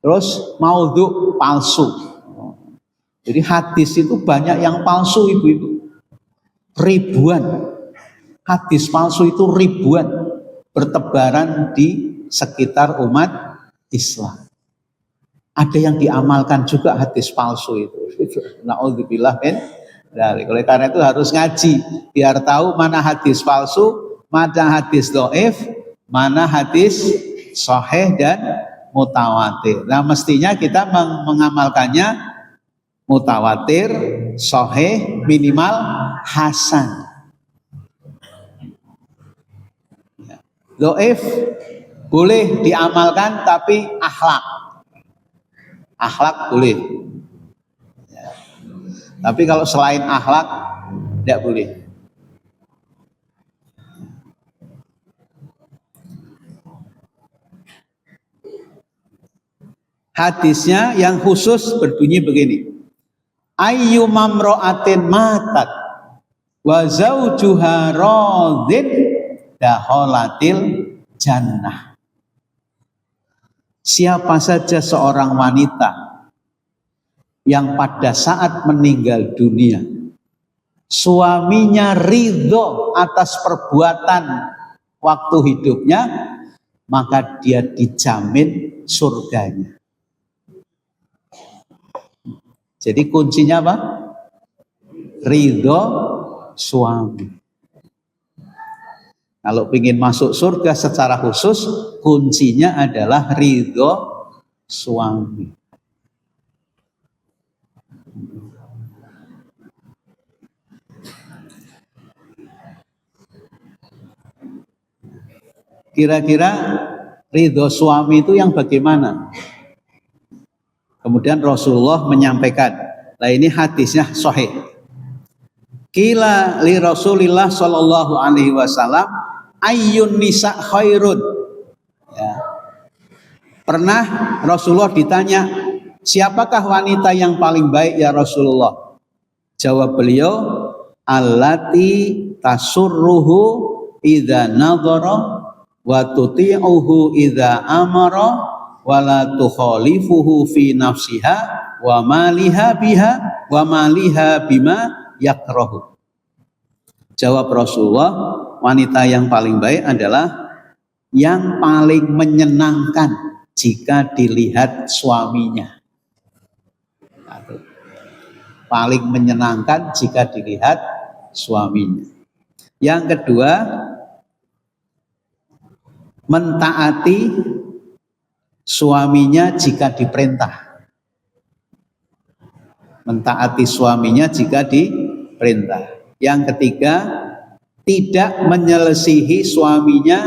Terus maudhu, palsu. Jadi hadis itu banyak yang palsu ibu-ibu. Ribuan. Hadis palsu itu ribuan bertebaran di sekitar umat Islam. Ada yang diamalkan juga hadis palsu itu. Na'udzubillah min dzalik. Oleh karena itu harus ngaji biar tahu mana hadis palsu, mana hadis dhaif, mana hadis sahih dan mutawatir. Nah, mestinya kita mengamalkannya mutawatir, sahih, minimal hasan. Dhaif boleh diamalkan tapi akhlak boleh. Ya. Tapi kalau selain akhlak tidak boleh. Hadisnya yang khusus berbunyi begini. Ayyumamro'atin matat wa zaujuha radin dakhalatil jannah. Siapa saja seorang wanita yang pada saat meninggal dunia suaminya ridho atas perbuatan waktu hidupnya, maka dia dijamin surganya. Jadi kuncinya apa? Ridho suami. Kalau ingin masuk surga secara khusus, kuncinya adalah ridho suami. Kira-kira ridho suami itu yang bagaimana? Kemudian Rasulullah menyampaikan, nah ini hadisnya sahih. Qila li Rasulillah sallallahu alaihi wasallam ayyun nisa khairun. Ya. Pernah Rasulullah ditanya, siapakah wanita yang paling baik ya Rasulullah? Jawab beliau, allati tasurruhu idza nadhara wa tuti'uhu idza amara wa la tukhalifuhu fi nafsiha wa maliha biha wa maliha bima yakrahu. Jawab Rasulullah, wanita yang paling baik adalah yang paling menyenangkan jika dilihat suaminya. Paling menyenangkan jika dilihat suaminya. Yang kedua, mentaati suaminya jika diperintah. Mentaati suaminya jika diperintah. Yang ketiga, tidak menyelisihi suaminya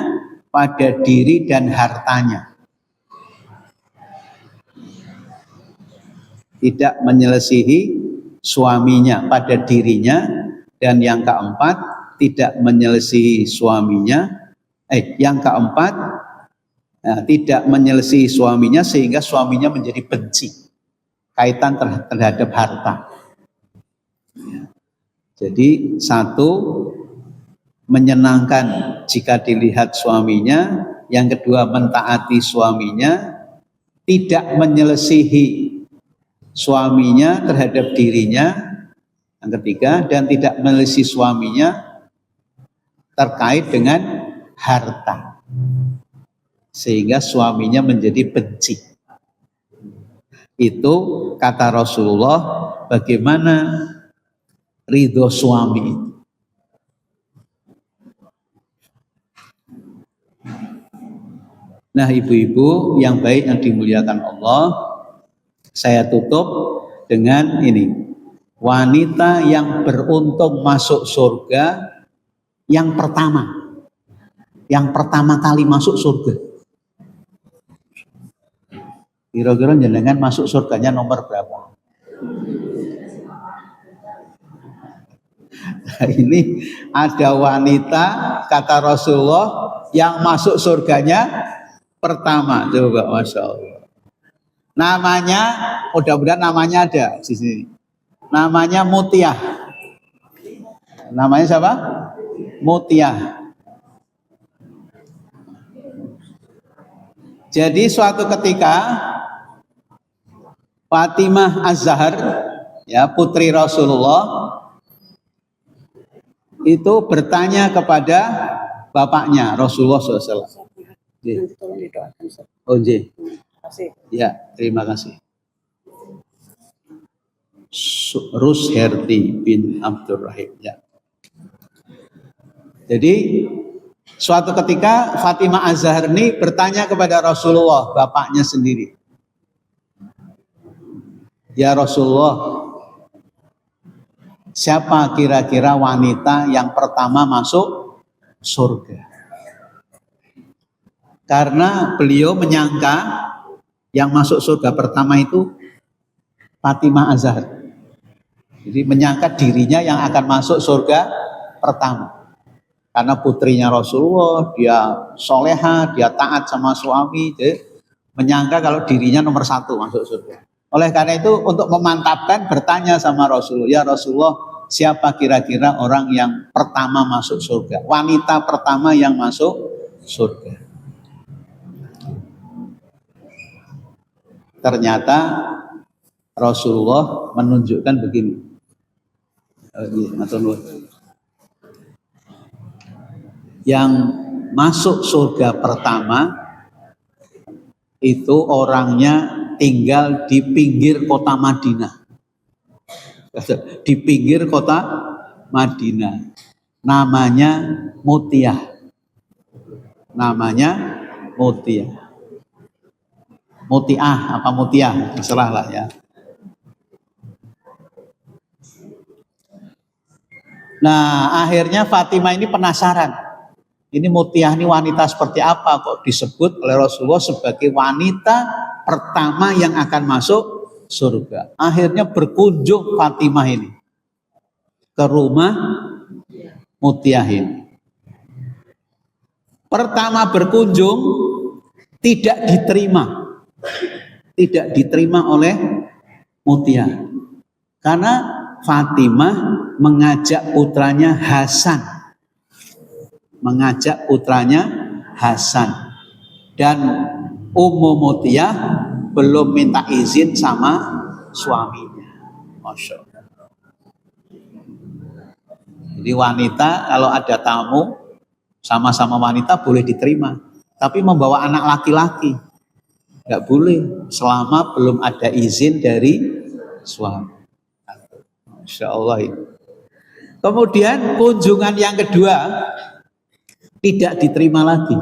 pada diri dan hartanya. Tidak menyelisihi suaminya pada dirinya. Dan yang keempat, tidak menyelisihi suaminya. Yang keempat, tidak menyelisihi suaminya sehingga suaminya menjadi benci kaitan terhadap harta. Jadi satu, menyenangkan jika dilihat suaminya. Yang kedua, mentaati suaminya. Tidak menyelisihi suaminya terhadap dirinya. Yang ketiga, dan tidak menyelisihi suaminya terkait dengan harta sehingga suaminya menjadi benci. Itu kata Rasulullah bagaimana ridho suami itu. Nah, ibu-ibu yang baik yang dimuliakan Allah, saya tutup dengan ini. Wanita yang beruntung masuk surga yang pertama kali masuk surga. Kira-kira jenengan masuk surganya nomor berapa? Nah, ini ada wanita kata Rasulullah yang masuk surganya pertama. Coba, Masya Allah. Namanya, mudah-mudahan namanya ada di sini. Namanya Mutiah. Namanya siapa? Mutiah. Jadi suatu ketika Fatimah Az-Zahar, ya putri Rasulullah, itu bertanya kepada bapaknya Rasulullah SAW. Oh, ya, terima kasih. Rusherti bin Abdurrahim. Ya. Jadi suatu ketika Fatimah Az-Zahar ini bertanya kepada Rasulullah, bapaknya sendiri. Ya Rasulullah, siapa kira-kira wanita yang pertama masuk surga? Karena beliau menyangka yang masuk surga pertama itu Fatimah Az-Zahar. Jadi menyangka dirinya yang akan masuk surga pertama. Karena putrinya Rasulullah, dia soleha, dia taat sama suami, jadi menyangka kalau dirinya nomor satu masuk surga. Oleh karena itu untuk memantapkan bertanya sama Rasulullah, ya Rasulullah, siapa kira-kira orang yang pertama masuk surga? Wanita pertama yang masuk surga. Ternyata Rasulullah menunjukkan begini. Yang masuk surga pertama itu orangnya tinggal di pinggir kota Madinah. Di pinggir kota Madinah. Namanya Mutiah. Namanya Mutiah. Mutiah apa Mutiah? Terserah lah ya. Nah, akhirnya Fatimah ini penasaran. Ini Mutiah ini wanita seperti apa kok disebut oleh Rasulullah sebagai wanita pertama yang akan masuk surga. Akhirnya berkunjung Fatimah ini ke rumah Mutiah ini. Pertama berkunjung tidak diterima oleh Mutiah. Karena Fatimah mengajak putranya Hasan dan Ummu Mutiah belum minta izin sama suaminya. Masya Allah. Jadi wanita kalau ada tamu sama-sama wanita boleh diterima, tapi membawa anak laki-laki nggak boleh selama belum ada izin dari suami. Masya Allah. Kemudian kunjungan yang kedua tidak diterima lagi.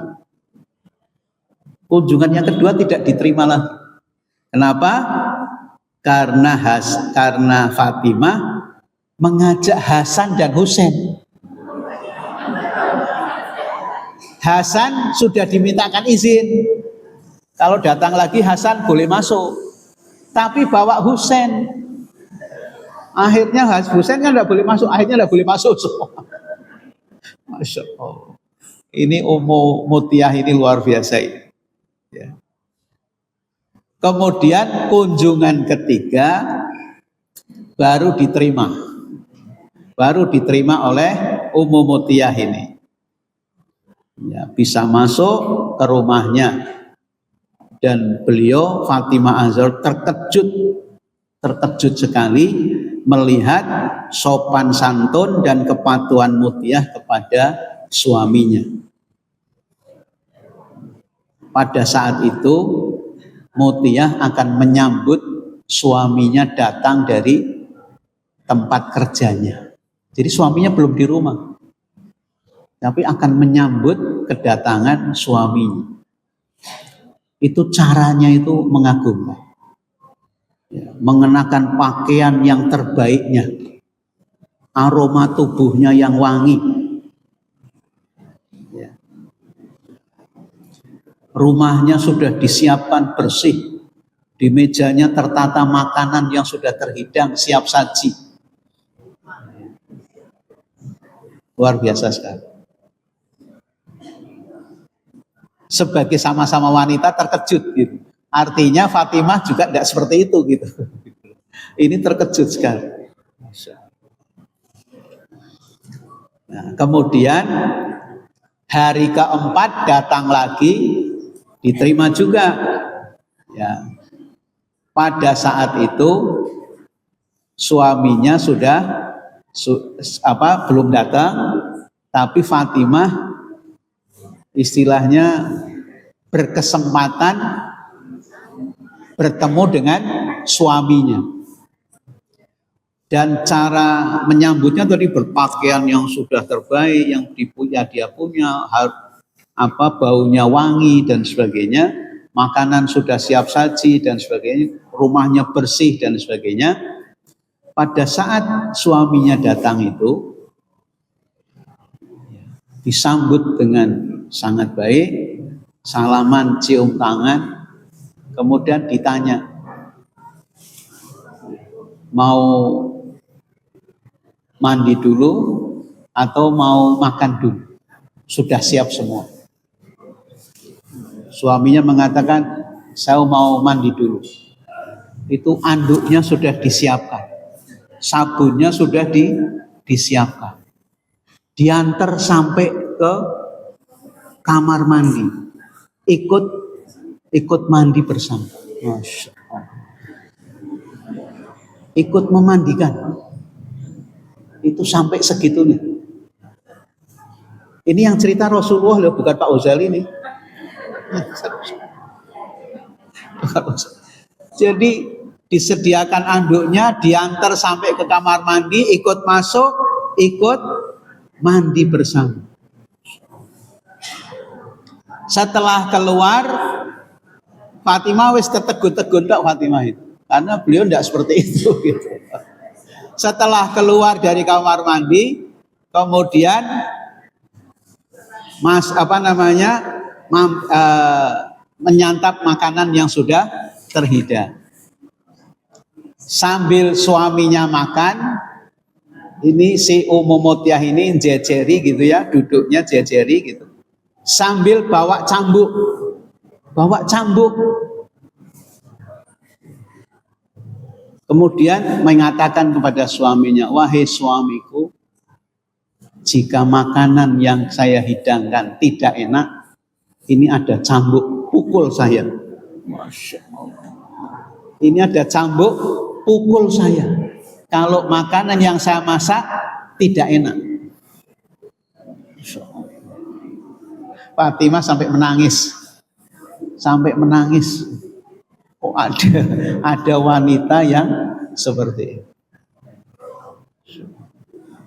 Kunjungan yang kedua tidak diterima lagi. Kenapa? Karena Fatimah mengajak Hasan dan Husain. Hasan sudah dimintakan izin. Kalau datang lagi Hasan boleh masuk. Tapi bawa Husain. Akhirnya Husain kan tidak boleh masuk. Akhirnya tidak boleh masuk semua. Masya Allah. Ini Ummu Mutiah ini luar biasa ini. Ya. Kemudian kunjungan ketiga baru diterima oleh Ummu Mutiah ini. Ya, bisa masuk ke rumahnya dan beliau Fatimah Az-Zahra terkejut sekali melihat sopan santun dan kepatuhan Mutiah kepada suaminya. Pada saat itu Mutiah akan menyambut suaminya datang dari tempat kerjanya. Jadi suaminya belum di rumah, tapi akan menyambut kedatangan suaminya. itu caranya itu mengagumkan. Ya, mengenakan pakaian yang terbaiknya, aroma tubuhnya yang wangi. Ya. Rumahnya sudah disiapkan bersih, di mejanya tertata makanan yang sudah terhidang siap saji. Luar biasa sekali. Sebagai sama-sama wanita terkejut gitu. Artinya Fatimah juga tidak seperti itu gitu. Ini terkejut sekali. Nah, kemudian hari keempat datang lagi, diterima juga. Ya. Pada saat itu suaminya sudah belum datang, tapi Fatimah istilahnya berkesempatan bertemu dengan suaminya. Dan cara menyambutnya tadi berpakaian yang sudah terbaik, yang dia punya, baunya wangi dan sebagainya, makanan sudah siap saji dan sebagainya, rumahnya bersih dan sebagainya. Pada saat suaminya datang itu disambut dengan sangat baik, salaman, cium tangan, kemudian ditanya, mau mandi dulu atau mau makan dulu? Sudah siap semua. Suaminya mengatakan, saya mau mandi dulu. Itu anduknya sudah disiapkan, sabunnya sudah disiapkan, diantar sampai ke kamar mandi, ikut mandi bersama. Masya Allah. Ikut memandikan, itu sampai segitunya. Ini yang cerita Rasulullah loh, bukan Pak Ghazali ini. Jadi disediakan anduknya, diantar sampai ke kamar mandi, ikut masuk, ikut mandi bersama. Setelah keluar, Fatimah wis ketegun-tegun tak Fatimah itu, karena beliau tidak seperti itu gitu. Setelah keluar dari kamar mandi, kemudian menyantap makanan yang sudah terhidang. Sambil suaminya makan, ini si Ummu Mutyah ini jejeri gitu ya, duduknya jejeri gitu. Sambil bawa cambuk. Kemudian mengatakan kepada suaminya, wahai suamiku, jika makanan yang saya hidangkan tidak enak, ini ada cambuk, pukul saya. Masya Allah. Ini ada cambuk, pukul saya. Kalau makanan yang saya masak tidak enak. Fatimah sampai menangis. Oh, ada wanita yang seperti itu.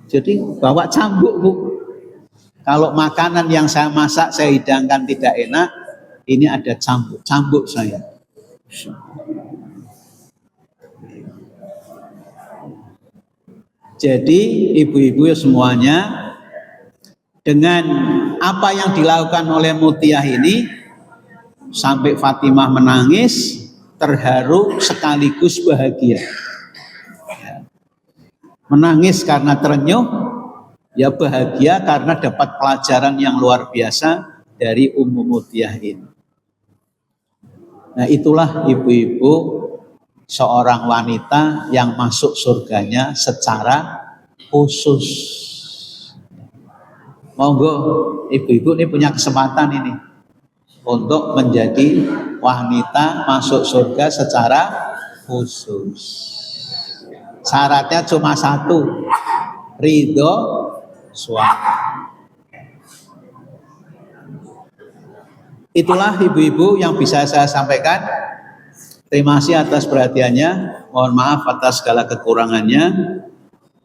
Jadi bawa cambuk, Bu. Kalau makanan yang saya masak, saya hidangkan tidak enak, ini ada cambuk saya. Jadi ibu-ibu semuanya, dengan apa yang dilakukan oleh Mutyah ini, sampai Fatimah menangis, terharu sekaligus bahagia. Menangis karena terenyuh, ya bahagia karena dapat pelajaran yang luar biasa dari Ummu Mutyah ini. Nah, itulah ibu-ibu, seorang wanita yang masuk surganya secara khusus. Monggo ibu-ibu ini punya kesempatan ini untuk menjadi wanita masuk surga secara khusus. Syaratnya cuma satu, ridho suami. Itulah ibu-ibu yang bisa saya sampaikan. Terima kasih atas perhatiannya. Mohon maaf atas segala kekurangannya.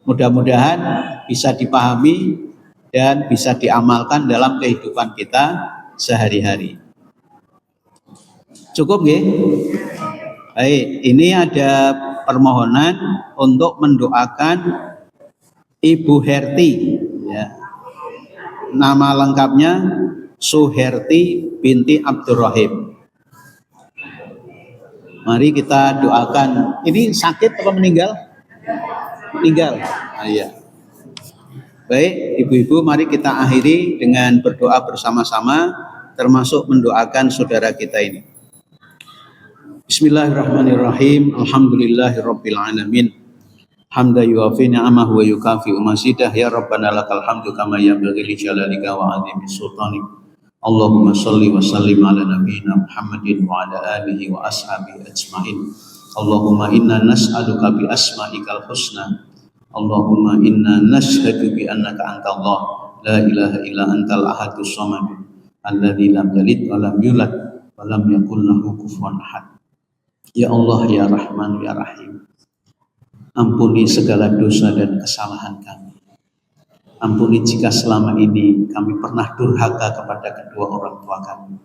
Mudah-mudahan bisa dipahami dan bisa diamalkan dalam kehidupan kita sehari-hari. Cukup nggih? Baik, ini ada permohonan untuk mendoakan Ibu Herti ya. Nama lengkapnya Suherti binti Abdurrahim. Mari kita doakan. Ini sakit atau meninggal? Meninggal. Iya. Baik, ibu-ibu, mari kita akhiri dengan berdoa bersama-sama, termasuk mendoakan saudara kita ini. Bismillahirrahmanirrahim. Alhamdulillahirabbil alamin. Hamda yuafi ni'amahu wa yukafi mazidah. Ya Rabbana lakal hamdu kama yanbaghi li jalalika wa 'azimi sultanik. Allahumma shalli wa sallim ala nabiyyina Muhammadin wa ala alihi wa ashabihi ajmain. Allahumma inna nas'aluka bi asma'ikal husna. Allahumma inna nashhadu bi annaka antallah la ilaha illa antal ahadus samad alladzi lam yalid wa lam yulad wa lam yakul lahu kufuwan ahad. Ya Allah, ya Rahman, ya Rahim, ampuni segala dosa dan kesalahan kami. Ampuni jika selama ini kami pernah durhaka kepada kedua orang tua kami.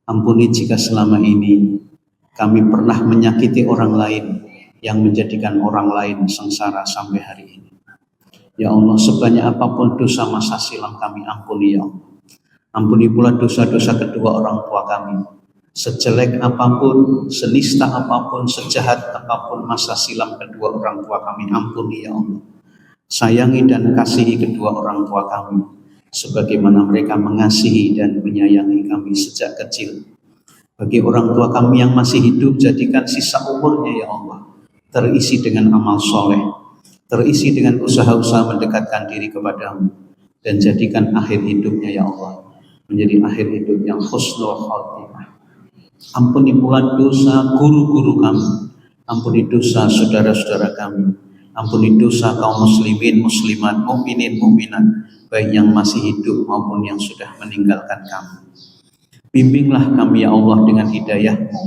Ampuni jika selama ini kami pernah menyakiti orang lain yang menjadikan orang lain sengsara sampai hari ini. Ya Allah, sebanyak apapun dosa masa silam kami ampuni ya Allah. Ampuni pula dosa-dosa kedua orang tua kami. Sejelek apapun, senista apapun, sejahat apapun masa silam kedua orang tua kami ampuni ya Allah. Sayangi dan kasihi kedua orang tua kami sebagaimana mereka mengasihi dan menyayangi kami sejak kecil. Bagi orang tua kami yang masih hidup, jadikan sisa umurnya ya Allah terisi dengan amal soleh, terisi dengan usaha-usaha mendekatkan diri kepadamu, dan jadikan akhir hidupnya ya Allah menjadi akhir hidup yang husnul khotimah. Ampuni pula dosa guru-guru kami, ampuni dosa saudara-saudara kami, ampuni dosa kaum muslimin, muslimat, mukminin, mukminat, baik yang masih hidup maupun yang sudah meninggalkan kami. Bimbinglah kami ya Allah dengan hidayah-Mu,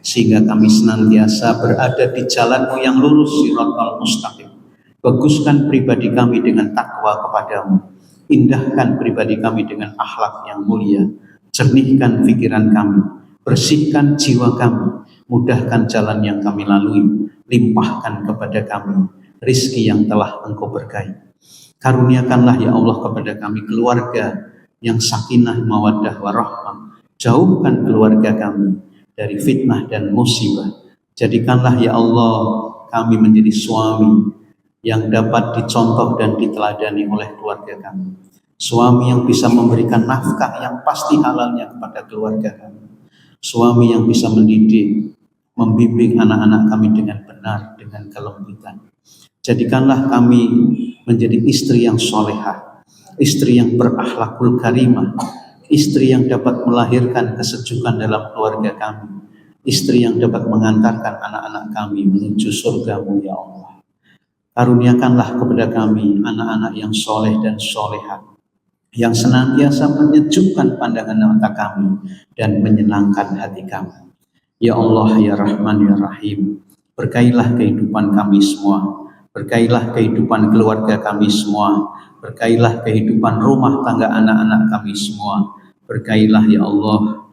sehingga kami senantiasa berada di jalan-Mu yang lurus, siratal mustaqim. Baguskan pribadi kami dengan takwa kepadamu, indahkan pribadi kami dengan akhlak yang mulia, jernihkan pikiran kami, bersihkan jiwa kami, mudahkan jalan yang kami lalui, limpahkan kepada kami rizki yang telah Engkau berkahi. Karuniakanlah ya Allah kepada kami keluarga yang sakinah, mawaddah, warahmah. Jauhkan keluarga kami dari fitnah dan musibah. Jadikanlah ya Allah kami menjadi suami yang dapat dicontoh dan diteladani oleh keluarga kami. Suami yang bisa memberikan nafkah yang pasti halalnya kepada keluarga kami. Suami yang bisa mendidik, membimbing anak-anak kami dengan benar, dengan kelembutan. Jadikanlah kami menjadi istri yang solehah, istri yang berakhlakul karimah, istri yang dapat melahirkan kesejukan dalam keluarga kami, istri yang dapat mengantarkan anak-anak kami menuju surga-Mu ya Allah. Karuniakanlah kepada kami anak-anak yang soleh dan solehah, yang senantiasa menyejukkan pandangan mata kami dan menyenangkan hati kami. Ya Allah, ya Rahman, ya Rahim, berkailah kehidupan kami semua, berkailah kehidupan keluarga kami semua, berkailah kehidupan rumah tangga anak-anak kami semua, berkailah ya Allah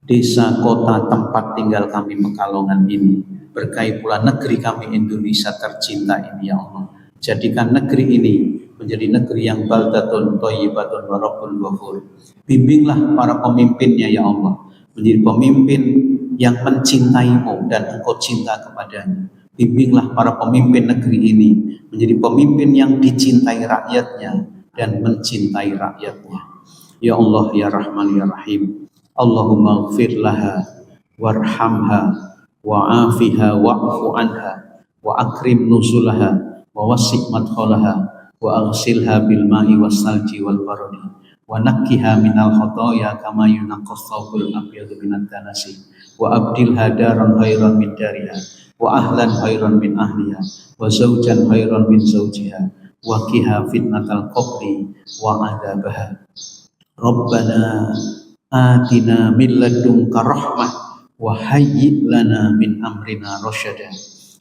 desa, kota, tempat tinggal kami Pekalongan ini, berkahi pula negeri kami Indonesia tercinta ini ya Allah. Jadikan negeri ini menjadi negeri yang baldatun thayyibatun wa rabbun ghafur. Bimbinglah para pemimpinnya ya Allah menjadi pemimpin yang mencintai-Mu dan Engkau cinta kepadanya. Bimbinglah para pemimpin negeri ini menjadi pemimpin yang dicintai rakyatnya dan mencintai rakyatnya. Ya Allah, ya Rahman, ya Rahim, Allahumma ighfir laha warhamha wa'afiha wa'fu anha wa akrim nuzulaha wa wasi' madkhalaha wa aghsilha bil ma'i was salji wal baradi wa nakkiha minal khotoya kama yunaqqas thawbul abyadu minad danasi wa abdilha daran khairan min dariha wa ahlan khairan min ahliha wa zawjan khairan min zawjiha wa qiha fitnatal qabri wa adzabaha. Rabbana atina min ladunka rahmah wa hayyi' lana min amrina rasyada.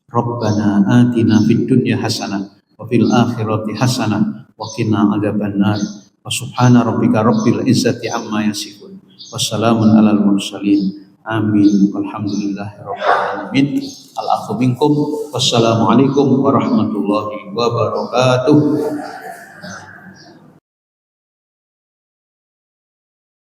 Rabbana atina fid dunya hasanah wa fil akhirati hasanah wa qina adzabannar. Wa subhana rabbika rabbil izzati amma yasifun Wassalamun alal mursalin. Amin. Walhamdulillahirabbil alamin. Al-afu minkum. Wassalamualaikum warahmatullahi wabarakatuh.